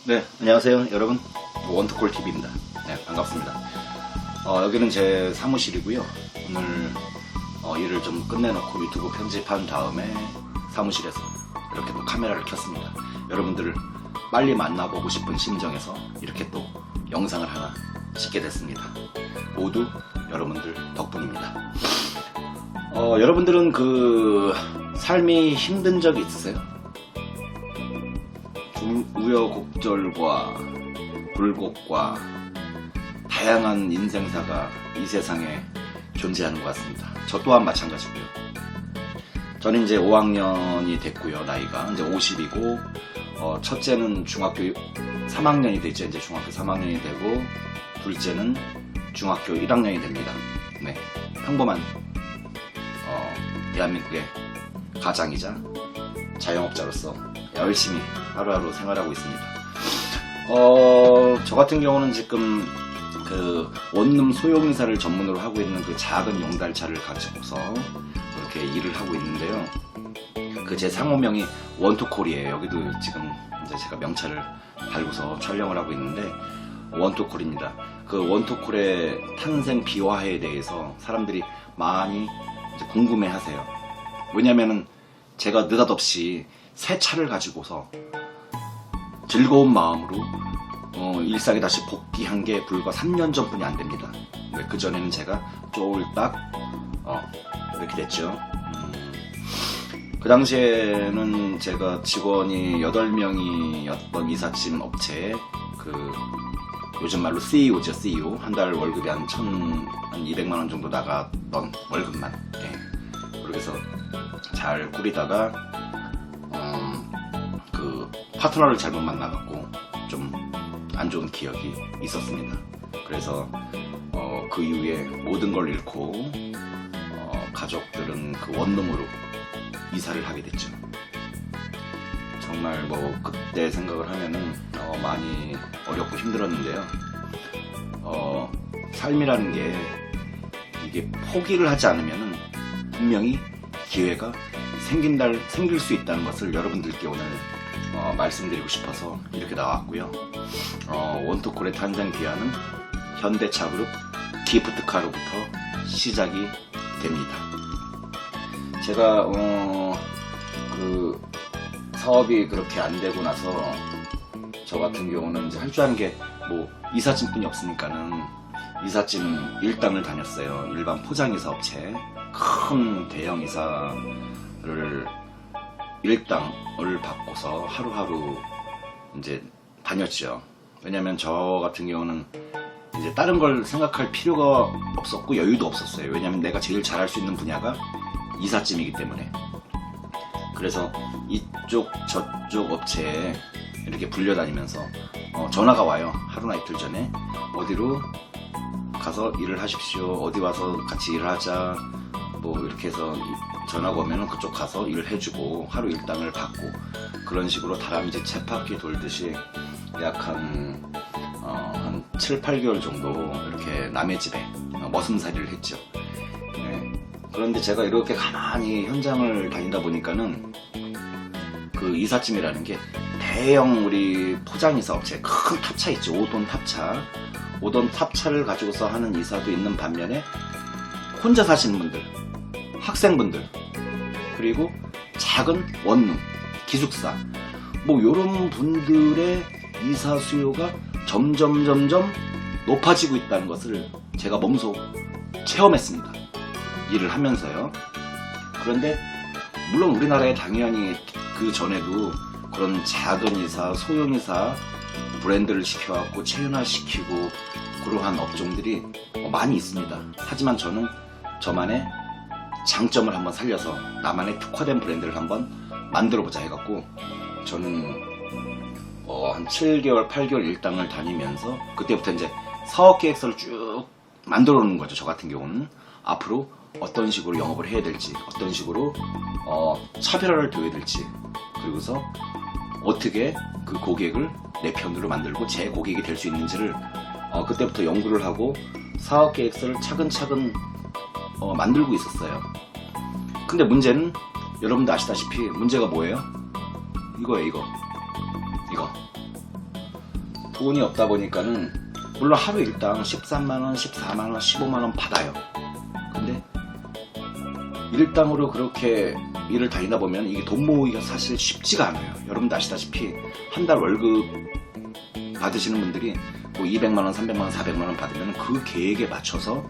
네, 안녕하세요 여러분. 원투콜TV입니다. 네, 반갑습니다. 여기는 제 사무실이고요. 오늘 일을 좀 끝내놓고 유튜브 편집한 다음에 사무실에서 이렇게 또 카메라를 켰습니다. 여러분들을 빨리 만나보고 싶은 심정에서 이렇게 또 영상을 하나 찍게 됐습니다. 모두 여러분들 덕분입니다. 여러분들은 삶이 힘든 적이 있으세요? 우여곡절과 굴곡과 다양한 인생사가 이 세상에 존재하는 것 같습니다. 저 또한 마찬가지고요. 저는 이제 5학년이 됐고요. 나이가 이제 50이고 첫째는 중학교 3학년이 되죠. 이제 중학교 3학년이 되고 둘째는 중학교 1학년이 됩니다. 네, 평범한 대한민국의 가장이자 자영업자로서 열심히 하루하루 생활하고 있습니다. 저 같은 경우는 지금 원룸 소형이사를 전문으로 하고 있는 작은 용달차를 가지고서 그렇게 일을 하고 있는데요. 제 상호명이 원투콜이에요. 여기도 지금 이제 제가 명찰을 달고서 촬영을 하고 있는데 원투콜입니다. 원투콜의 탄생 비화에 대해서 사람들이 많이 이제 궁금해하세요. 왜냐면은 제가 느닷없이 새 차를 가지고서 즐거운 마음으로 일상에 다시 복귀한 게 불과 3년 전뿐이 안 됩니다. 그 전에는 제가 쫄딱 이렇게 됐죠. 그 당시에는 제가 직원이 8명이었던 이삿짐 업체에 요즘 말로 CEO죠. CEO. 한 달 월급이 한 200만원 정도 나갔던 월급만. 그렇게 해서 잘 꾸리다가 파트너를 잘못 만나갖고 좀 안 좋은 기억이 있었습니다. 그래서 그 이후에 모든 걸 잃고 가족들은 원룸으로 이사를 하게 됐죠. 정말 그때 생각을 하면은 많이 어렵고 힘들었는데요. 삶이라는 게 이게 포기를 하지 않으면은 분명히 기회가 생길 수 있다는 것을 여러분들께 오늘 말씀드리고 싶어서 이렇게 나왔고요. 원투콜의 탄생 기한은 현대차그룹 기프트카로부터 시작이 됩니다. 제가 사업이 그렇게 안 되고 나서 저 같은 경우는 이제 할 줄 아는 게 이삿짐뿐이 없으니까는 이삿짐 일당을 다녔어요. 일반 포장이사 업체 큰 대형 이사를 일당을 받고서 하루하루 이제 다녔죠. 왜냐면 저 같은 경우는 이제 다른 걸 생각할 필요가 없었고 여유도 없었어요. 왜냐면 내가 제일 잘할 수 있는 분야가 이삿짐이기 때문에. 그래서 이쪽 저쪽 업체에 이렇게 불려다니면서 전화가 와요. 하루나 이틀 전에 어디로 가서 일을 하십시오. 어디 와서 같이 일을 하자. 이렇게 해서 전화가 오면은 그쪽 가서 일을 해주고 하루 일당을 받고 그런 식으로 다람쥐 쳇바퀴 돌듯이 약 한 7, 8개월 정도 이렇게 남의 집에 머슴살이를 했죠. 네. 그런데 제가 이렇게 가만히 현장을 다니다 보니까는 이삿짐이라는 게 대형 우리 포장이사 업체 큰 탑차 있죠. 5톤 탑차를 가지고서 하는 이사도 있는 반면에 혼자 사시는 분들, 학생분들, 그리고 작은 원룸, 기숙사 요런 분들의 이사 수요가 점점 높아지고 있다는 것을 제가 몸소 체험했습니다. 일을 하면서요. 그런데 물론 우리나라에 당연히 그 전에도 그런 작은 이사, 소형 이사 브랜드를 시켜갖고 체인화시키고 그러한 업종들이 많이 있습니다. 하지만 저는 저만의 장점을 한번 살려서 나만의 특화된 브랜드를 한번 만들어보자 해갖고 저는 한 7개월, 8개월 일당을 다니면서 그때부터 이제 사업계획서를 쭉 만들어 놓는 거죠. 저 같은 경우는 앞으로 어떤 식으로 영업을 해야 될지, 어떤 식으로 차별화를 둬야 될지, 그리고서 어떻게 그 고객을 내 편으로 만들고 제 고객이 될 수 있는지를 그때부터 연구를 하고 사업계획서를 차근차근 만들고 있었어요. 근데 문제는 여러분도 아시다시피 문제가 뭐예요? 이거예요. 이거 돈이 없다 보니까는 물론 하루 일당 13만원, 14만원, 15만원 받아요. 근데 일당으로 그렇게 일을 다니다 보면 이게 돈 모으기가 사실 쉽지가 않아요. 여러분도 아시다시피 한 달 월급 받으시는 분들이 뭐 200만원, 300만원, 400만원 받으면 그 계획에 맞춰서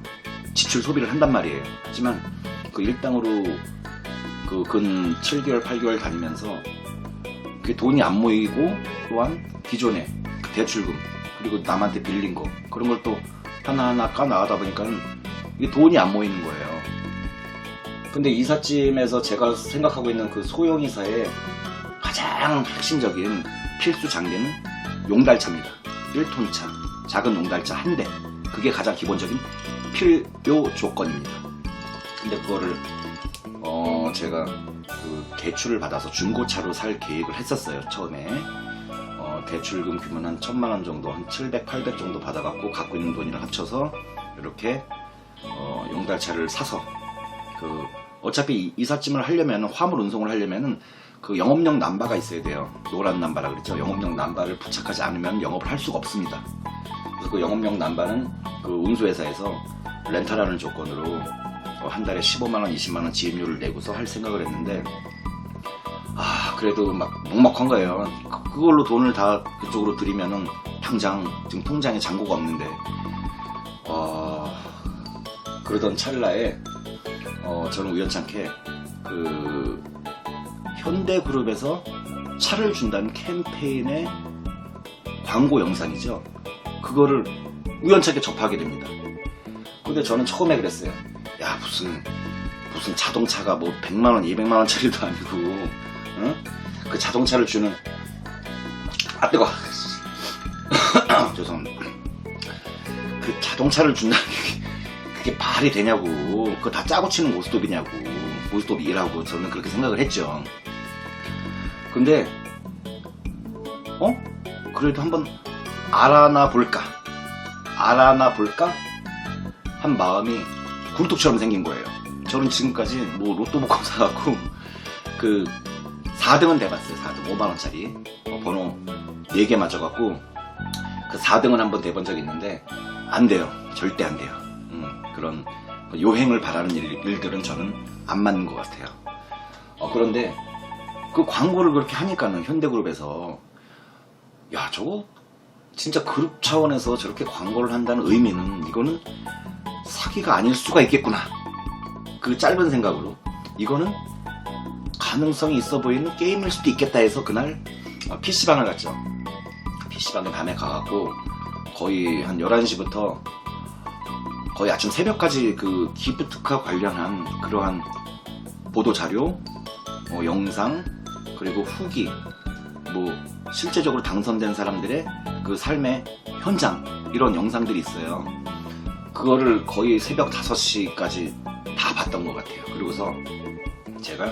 지출 소비를 한단 말이에요. 하지만 그 일당으로 그 근 7개월, 8개월 다니면서 그게 돈이 안 모이고 또한 기존에 그 대출금 그리고 남한테 빌린 거 그런 걸 또 하나하나 까나가다 보니까는 이게 돈이 안 모이는 거예요. 근데 이삿짐에서 제가 생각하고 있는 그 소형이사의 가장 핵심적인 필수 장비는 용달차입니다. 1톤차, 작은 용달차 한 대. 그게 가장 기본적인 필요 조건입니다. 근데 그거를 제가 그 대출을 받아서 중고차로 살 계획을 했었어요. 처음에 대출금 규모는 한 1000만원 정도, 한 700, 800 정도 받아갖고 갖고 있는 돈이랑 합쳐서 이렇게 용달차를 사서 그 어차피 이삿짐을 하려면 화물 운송을 하려면은 그 영업용 남바가 있어야 돼요. 노란 남바라 그랬죠. 영업용 남바를 부착하지 않으면 영업을 할 수가 없습니다. 그래서 그 영업용 남바는 그 운수회사에서 렌탈하는 조건으로 한 달에 15만원, 20만원 지입료를 내고서 할 생각을 했는데 그래도 막 먹먹한 거예요. 그걸로 돈을 다 그쪽으로 들이면은 당장 지금 통장에 잔고가 없는데 그러던 찰나에 저는 우연찮게 그 현대그룹에서 차를 준다는 캠페인의 광고 영상이죠. 그거를 우연찮게 접하게 됩니다. 근데 저는 처음에 그랬어요. 야 무슨 자동차가 뭐 100만원, 200만원짜리도 아니고 응? 그 자동차를 주는 뜨거 죄송합니다. 그 자동차를 준다는 게 그게 말이 되냐고. 그거 다 짜고 치는 고스톱이냐고. 고스톱이라고 저는 그렇게 생각을 했죠. 근데 그래도 한번 알아나 볼까 한 마음이 굴뚝처럼 생긴 거예요. 저는 지금까지 뭐 로또 복권 사갖고 그 4등은 돼봤어요. 4등 5만원짜리 번호 4개 맞아갖고 그 4등은 한번 돼본 적이 있는데 안 돼요. 절대 안 돼요. 그런 요행을 바라는 일들은 저는 안 맞는 것 같아요. 그런데 그 광고를 그렇게 하니까는 현대그룹에서 야 저거 진짜 그룹 차원에서 저렇게 광고를 한다는 의미는 이거는 사기가 아닐 수가 있겠구나. 그 짧은 생각으로 이거는 가능성이 있어 보이는 게임일 수도 있겠다 해서 그날 PC방을 갔죠. PC방에 밤에 가갖고 거의 한 11시부터 거의 아침 새벽까지 그 기프트카 관련한 그러한 보도자료, 영상, 그리고 후기, 뭐 실제적으로 당선된 사람들의 그 삶의 현장 이런 영상들이 있어요. 그거를 거의 새벽 5시까지 다 봤던 것 같아요. 그리고서 제가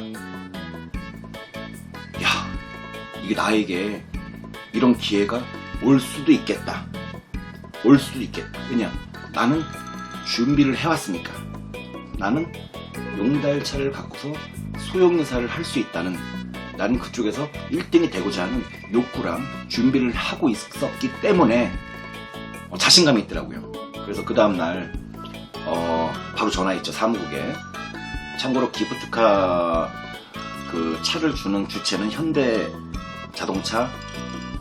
이게 나에게 이런 기회가 올 수도 있겠다. 그냥 나는 준비를 해왔으니까. 나는 용달차를 갖고서 소형이사를 할 수 있다는, 나는 그쪽에서 1등이 되고자 하는 욕구랑 준비를 하고 있었기 때문에 자신감이 있더라고요. 그래서 그 다음날 바로 전화했죠. 사무국에. 참고로 기프트카 그 차를 주는 주체는 현대자동차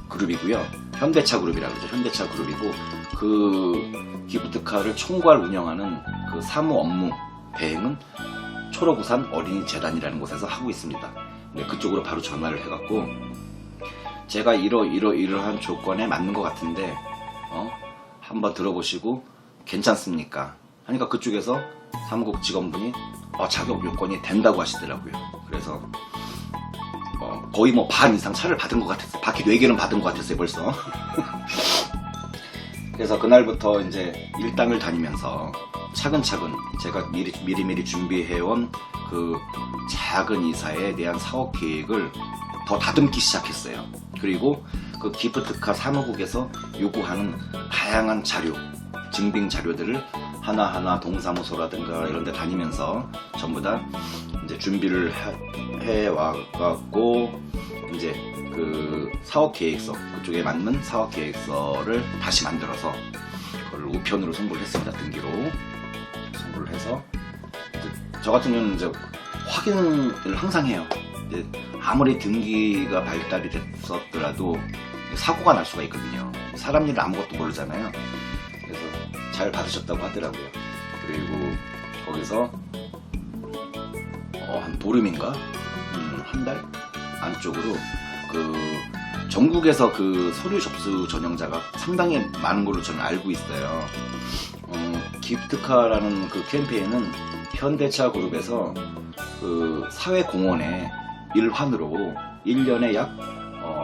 그룹이고요. 현대차 그룹이라고 그러죠. 현대차 그룹이고 그 기프트카를 총괄 운영하는 그 사무 업무 대행은 초록우산 어린이재단이라는 곳에서 하고 있습니다. 네, 그쪽으로 바로 전화를 해갖고 제가 이러한 조건에 맞는 것 같은데 한번 들어보시고 괜찮습니까? 하니까 그쪽에서 사무국 직원분이 자격 요건이 된다고 하시더라고요. 그래서 거의 뭐 반 이상 차를 받은 것 같았어요. 바퀴 4개는 받은 것 같았어요 벌써. 그래서 그날부터 이제 일당을 다니면서 차근차근 제가 미리 준비해온 그 작은 이사에 대한 사업 계획을 더 다듬기 시작했어요. 그리고 그 기프트카 사무국에서 요구하는 다양한 자료, 증빙 자료들을 하나하나 동사무소라든가 이런 데 다니면서 전부 다 이제 준비를 해와갖고 이제 그 사업 계획서, 그쪽에 맞는 사업 계획서를 다시 만들어서 그걸 우편으로 송부를 했습니다. 등기로 송부를 해서 저 같은 경우는 이제 확인을 항상 해요. 이제 아무리 등기가 발달이 됐었더라도 사고가 날 수가 있거든요. 사람 일을 아무것도 모르잖아요. 그래서 잘 받으셨다고 하더라고요. 그리고 거기서 한 보름인가? 한 달 안쪽으로 그 전국에서 그 서류 접수 전형자가 상당히 많은 걸로 저는 알고 있어요. 기프트카라는 그 캠페인은 현대차 그룹에서 그 사회공헌의 일환으로 1년에 약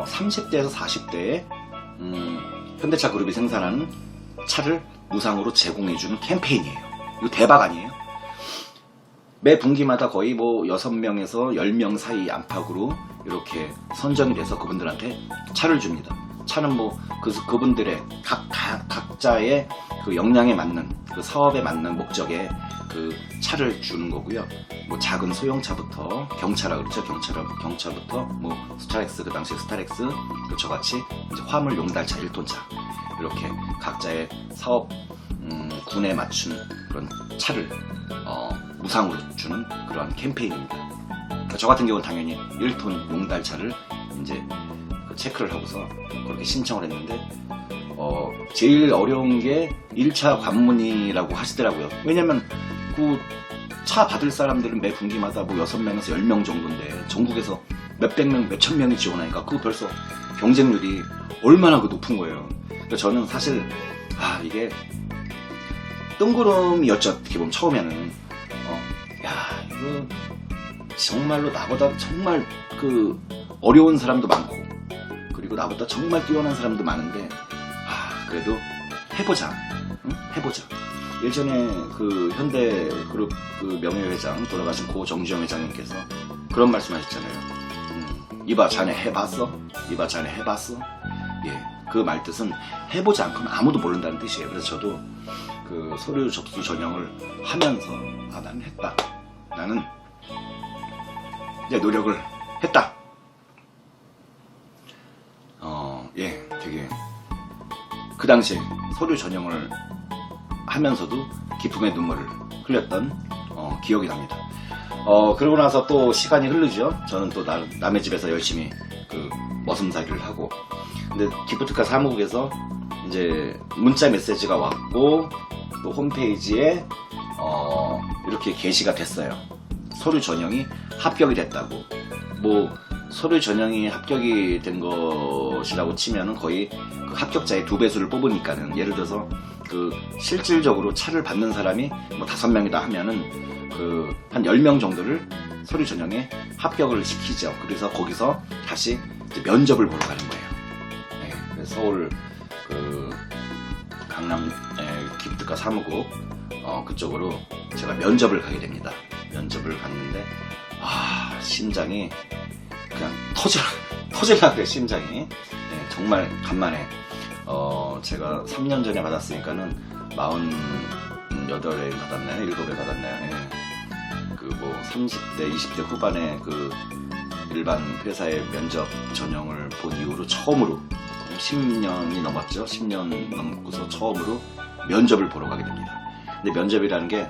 30대에서 40대에 현대차 그룹이 생산하는 차를 무상으로 제공해주는 캠페인이에요. 이거 대박 아니에요? 매 분기마다 거의 뭐 6명에서 10명 사이 안팎으로 이렇게 선정이 돼서 그분들한테 차를 줍니다. 차는 뭐 그분들의 각자의 그 역량에 맞는 그 사업에 맞는 목적에 그 차를 주는 거고요. 뭐 작은 소형차부터 경차라 그러죠. 경차부터 뭐 스타렉스, 그 당시 스타렉스, 저같이 이제 화물 용달차 1톤차 이렇게 각자의 사업 군에 맞춘 그런 차를 무상으로 주는 그러한 캠페인입니다. 저 같은 경우는 당연히 1톤 용달차를 이제 체크를 하고서 그렇게 신청을 했는데 제일 어려운 게 1차 관문이라고 하시더라고요. 왜냐면 그 차 받을 사람들은 매 분기마다 뭐 6명에서 10명 정도인데 전국에서 몇백 명, 몇천 명이 지원하니까 그거 벌써 경쟁률이 얼마나 그 높은 거예요. 그러니까 저는 사실 이게 뜬구름이었죠. 어떻게 보면 처음에는 이거 정말로 나보다 정말 그 어려운 사람도 많고 그리고 나보다 정말 뛰어난 사람도 많은데 그래도 해보자. 응? 해보자. 예전에 그 현대그룹 그 명예회장 돌아가신 고 정주영 회장님께서 그런 말씀하셨잖아요. 이봐 자네 해봤어? 이봐 자네 해봤어? 예, 그 말뜻은 해보지 않고는 아무도 모른다는 뜻이에요. 그래서 저도 그 서류 접수 전형을 하면서 나는 했다. 나는 이제 노력을 했다. 예, 되게 그 당시에 서류 전형을 하면서도 기쁨의 눈물을 흘렸던 기억이 납니다. 그러고 나서 또 시간이 흐르죠. 저는 또 남의 집에서 열심히 그 머슴살이를 하고, 근데 기프트카 사무국에서 이제 문자 메시지가 왔고 또 홈페이지에 이렇게 게시가 됐어요. 서류 전형이 합격이 됐다고. 뭐 서류 전형이 합격이 된 것이라고 치면은 거의 그 합격자의 2배수를 뽑으니까는, 예를 들어서 그 실질적으로 차를 받는 사람이 뭐 5명이다 하면은 그 한 10명 정도를 서류 전형에 합격을 시키죠. 그래서 거기서 다시 이제 면접을 보러 가는 거예요. 네, 그래서 서울 그 강남 기프트카 사무국 그쪽으로 제가 면접을 가게 됩니다. 면접을 갔는데 심장이 그냥 터질라 그래. 심장이. 네, 정말 간만에 제가 3년 전에 받았으니까는 48에 받았나요? 7에 받았나요? 네. 그 뭐 30대, 20대 후반에 그 일반 회사의 면접 전형을 본 이후로 처음으로 10년이 넘었죠. 10년 넘고서 처음으로 면접을 보러 가게 됩니다. 근데 면접이라는 게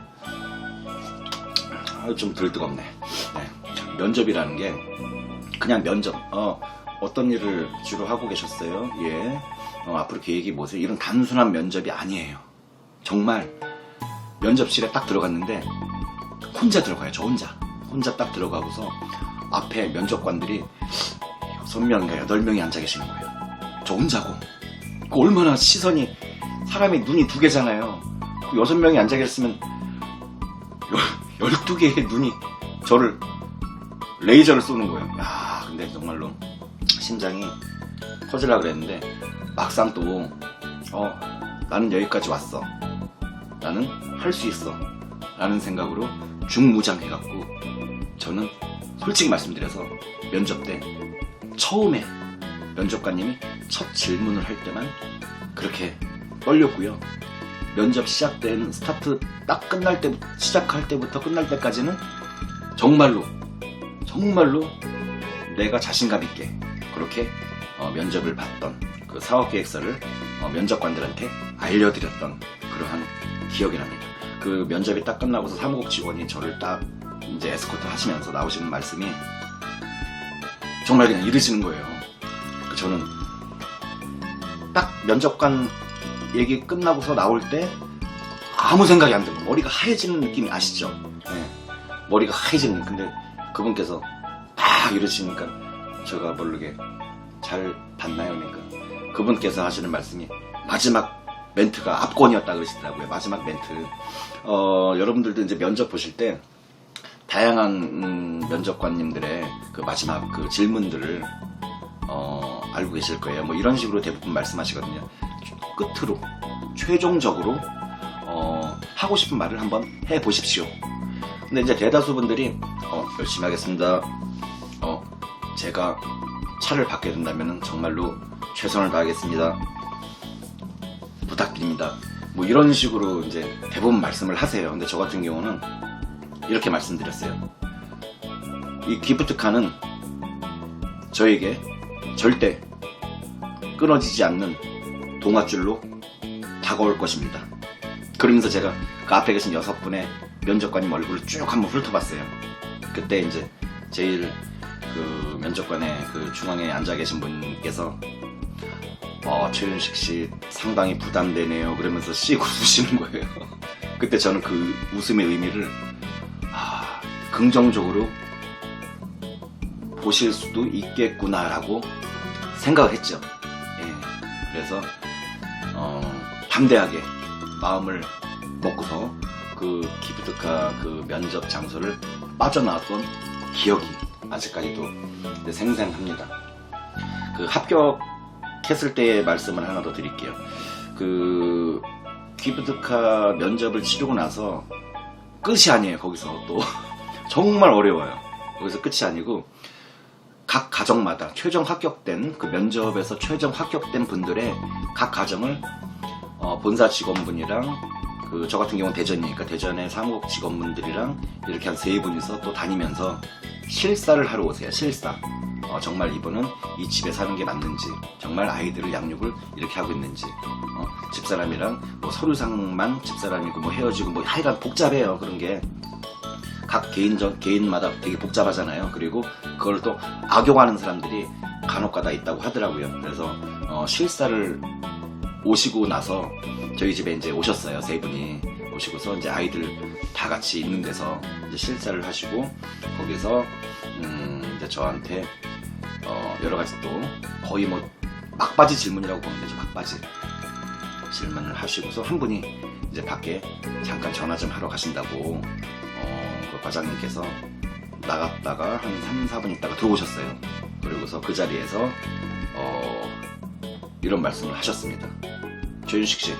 좀 덜 뜨겁네. 네. 면접이라는 게 그냥 면접. 어떤 일을 주로 하고 계셨어요? 예. 앞으로 계획이 뭐세요? 이런 단순한 면접이 아니에요. 정말 면접실에 딱 들어갔는데 혼자 들어가요. 저 혼자 딱 들어가고서 앞에 면접관들이 6명인가 8명이 앉아 계시는 거예요. 저 혼자고. 그 얼마나 시선이, 사람이 눈이 2개잖아요. 그 6명이 앉아 계셨으면 12개의 눈이 저를 레이저를 쏘는 거예요. 야, 근데 정말로 심장이 터지려고 그랬는데 막상 또 나는 여기까지 왔어. 나는 할 수 있어. 라는 생각으로 중무장해갖고, 저는 솔직히 말씀드려서 면접 때 처음에 면접관님이 첫 질문을 할 때만 그렇게 떨렸고요. 면접 시작된 스타트 딱 시작할 때부터 끝날 때까지는 정말로 내가 자신감 있게 그렇게 면접을 봤던 그 사업계획서를 면접관들한테 알려드렸던 그러한 기억이 납니다. 그 면접이 딱 끝나고서 사무국 직원이 저를 딱 이제 에스코트 하시면서 나오시는 말씀이 정말 그냥 이러시는 거예요. 저는 딱 면접관 얘기 끝나고서 나올 때 아무 생각이 안 들고 머리가 하얘지는 느낌이 아시죠? 네. 머리가 하얘지는. 근데 그분께서 막 이러시니까 제가 모르게 잘 봤나요? 그러니까 그분께서 하시는 말씀이 마지막 멘트가 압권이었다 그러시더라고요. 마지막 멘트. 여러분들도 이제 면접 보실 때 다양한 면접관님들의 그 마지막 그 질문들을 알고 계실 거예요. 뭐 이런 식으로 대부분 말씀하시거든요. 끝으로 최종적으로 하고 싶은 말을 한번 해보십시오. 근데 이제 대다수 분들이 열심히 하겠습니다. 제가 차를 받게 된다면 정말로 최선을 다하겠습니다. 부탁드립니다. 뭐 이런 식으로 이제 대부분 말씀을 하세요. 근데 저 같은 경우는 이렇게 말씀드렸어요. 이 기프트카는 저에게 절대 끊어지지 않는 동아줄로 다가올 것입니다. 그러면서 제가 그 앞에 계신 6분의 면접관님 얼굴을 쭉 한번 훑어봤어요. 그때 이제 제일 그 면접관의 그 중앙에 앉아 계신 분께서 최윤식 씨 상당히 부담되네요 그러면서 씩 웃으시는 거예요. 그때 저는 그 웃음의 의미를 긍정적으로 보실 수도 있겠구나라고 생각을 했죠. 예, 그래서 담대하게 마음을 먹고서 그 기프트카 그 면접 장소를 빠져나왔던 기억이 아직까지도 생생합니다. 그 합격했을 때의 말씀을 하나 더 드릴게요. 그 기프트카 면접을 치르고 나서 끝이 아니에요. 거기서 또 정말 어려워요. 거기서 끝이 아니고 각 가정마다 최종 합격된 그 면접에서 최종 합격된 분들의 각 가정을 본사 직원분이랑 그 저 같은 경우는 대전이니까 대전의 사무국 직원분들이랑 이렇게 한 3분이서 또 다니면서 실사를 하러 오세요. 실사. 정말 이분은 이 집에 사는 게 맞는지, 정말 아이들을 양육을 이렇게 하고 있는지, 집사람이랑 뭐 서류상만 집사람이고 뭐 헤어지고 뭐 하여간 복잡해요. 그런 게 각 개인마다 되게 복잡하잖아요. 그리고 그걸 또 악용하는 사람들이 간혹가다 있다고 하더라고요. 그래서 실사를 오시고 나서 저희 집에 이제 오셨어요. 3분이 오시고서 이제 아이들 다 같이 있는 데서 이제 실사를 하시고 거기서 이제 저한테 여러 가지 또 거의 뭐 막바지 질문이라고 보면 되죠. 막바지 질문을 하시고서 한 분이 이제 밖에 잠깐 전화 좀 하러 가신다고 그 과장님께서 나갔다가 한 3, 4분 있다가 들어오셨어요. 그리고서 그 자리에서 이런 말씀을 하셨습니다. 최윤식 씨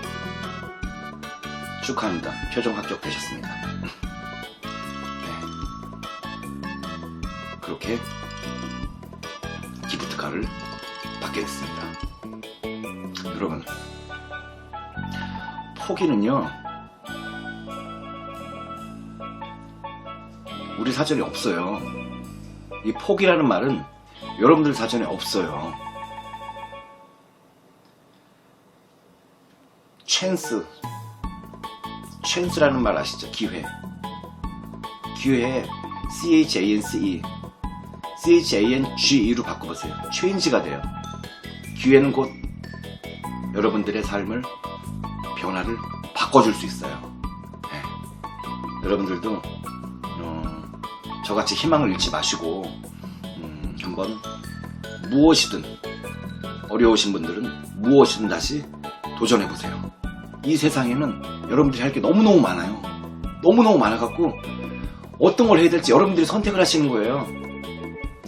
축하합니다. 최종 합격되셨습니다. 네. 그렇게 기프트카를 받게 됐습니다. 여러분, 포기는요 우리 사전에 없어요. 이 포기라는 말은 여러분들 사전에 없어요. 찬스라는 말 아시죠? 기회에 CHANCE로 바꿔보세요. 체인지가 돼요. 기회는 곧 여러분들의 삶을 변화를 바꿔줄 수 있어요. 네. 여러분들도 저같이 희망을 잃지 마시고 한번 무엇이든 어려우신 분들은 무엇이든 다시 도전해보세요. 이 세상에는 여러분들이 할 게 너무너무 많아요. 너무너무 많아갖고 어떤 걸 해야 될지 여러분들이 선택을 하시는 거예요.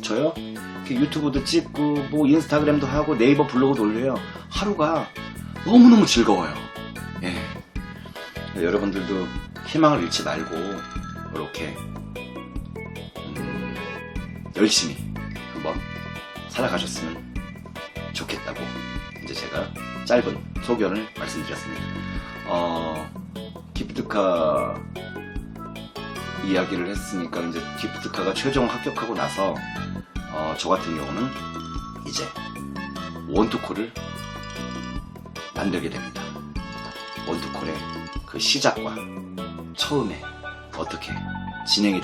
저요? 유튜브도 찍고 뭐 인스타그램도 하고 네이버 블로그도 올려요. 하루가 너무너무 즐거워요. 예. 여러분들도 희망을 잃지 말고 이렇게 열심히 한번 살아가셨으면 좋겠다고 이제 제가 짧은 소견을 말씀드렸습니다. 기프트카 이야기를 했으니까 이제 기프트카가 최종 합격하고 나서 저 같은 경우는 이제 원투콜을 만들게 됩니다. 원투콜의 그 시작과 처음에 어떻게 진행이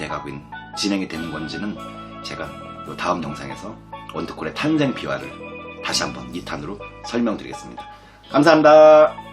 되는 건지는 제가 이 다음 영상에서 원투콜의 탄생 비화를 다시 한번 2탄으로 설명드리겠습니다. 감사합니다.